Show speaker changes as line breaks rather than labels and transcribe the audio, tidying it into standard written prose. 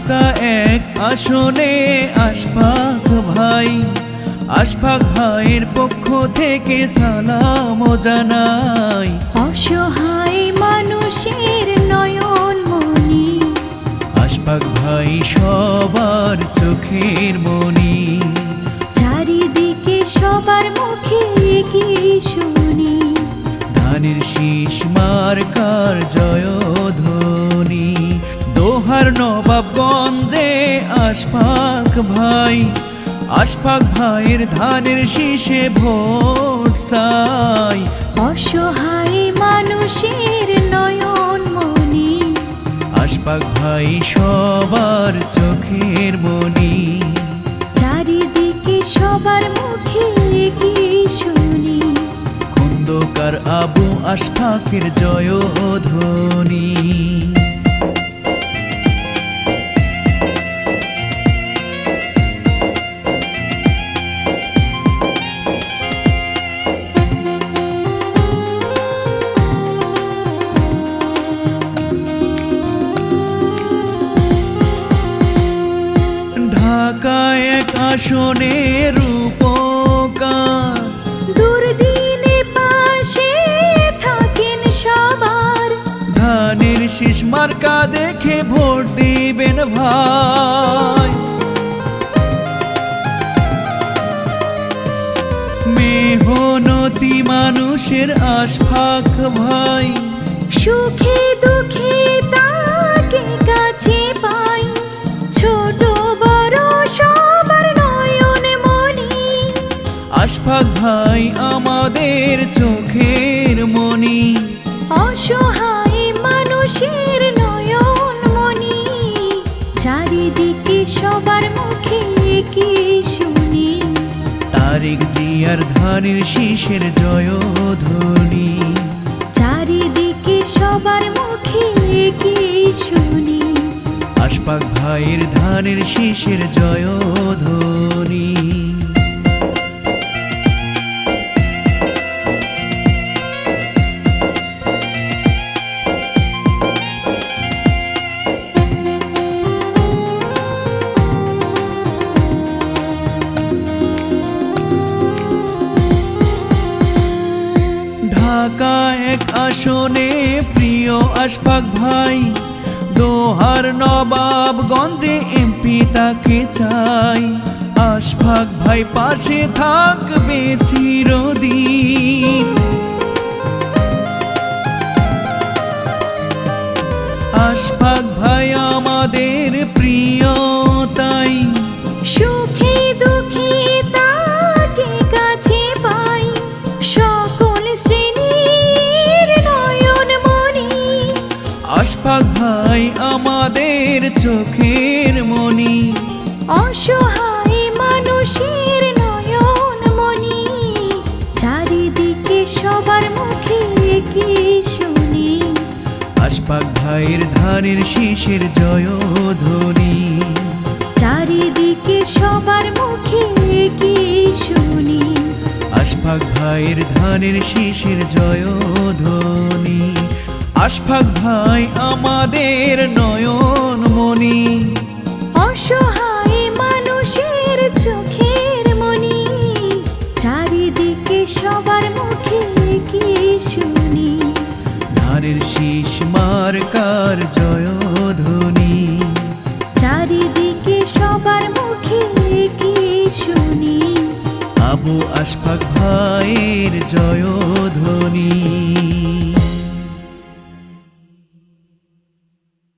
ঢাকা এক আসনে আশফাক ভাইয়ের পক্ষ থেকে সালাম জানাই।
অসহায় মানুষের নয়ন মনি,
আশফাক ভাই সবার চোখের মনি।
চারিদিকে সবার মুখে কি শুনি,
ধানের শীষ মার্কার জয়ধ্বনি। দোহার নবাবগঞ্জে আশফাক ভাইয়ের ধানের শীষে ভোট চাই।
অসহায় মানুষের নয়ন মনি,
আশফাক ভাই সবার চোখের মনি।
চারিদিকে সবার মুখে কি শুনি,
খন্দকার আবু আশফাকের জয়ধ্বনি। ঢাকা এক আসনে রূপকার,
দুর্দিনে পাশে থাকেন সবার।
ধানের শীষ মার্কা দেখে ভোট দিবেন ভাই। মেহনতি মানুষের আশফাক ভাই,
সুখে দুঃখে তাকে কাছে পাই। ছোট বড় সবার নয়ন মনি,
আশফাক ভাই আমাদের চোখের মনি।
অসহায় মানুষের নয়ন মনি, চারিদিকে সবার মুখে কি শুনি,
তারেক জিয়ার ধানের শীষের জয়ধ্বনি।
চারিদিকে সবার মুখে কি শুনি,
আশফাক ভাইয়ের ধানের শীষের জয়ধ্বনি। ঢাকা এক আসনে প্রিয় আশফাক ভাই, দোহার নবাবগঞ্জে এমপি তাকে চাই। আশফাক ভাই পাশে থাকবে চিরদিন। আশফাক ভাই আমাদের প্রিয় তাই,
সুখে দুঃখে তাকে কাছে পাই। সকল শ্রেণীর নয়ন মনি,
আশফাক ভাই আমাদের চোখের মনি।
অসহায় মানুষের নয়ন মনি, চারিদিকে সবার মুখে কি শুনি,
আশফাক ভাইয়ের ধানের শীষের জয়ধ্বনি।
চারিদিকে সবার মুখে কি শুনি,
আশফাক ভাইয়ের ধানের শীষের জয়ধ্বনি। আশফাক ভাই আমাদের নয়ন মনি,
অসহায় মানুষের চোখের মনি, চারিদিকে সবার মুখে কি শুনি,
ধানের শীষ মার্কার জয়ধ্বনি।
চারিদিকে সবার মুখে কি শুনি,
আবু আশফাক ভাইয়ের জয়ধ্বনি।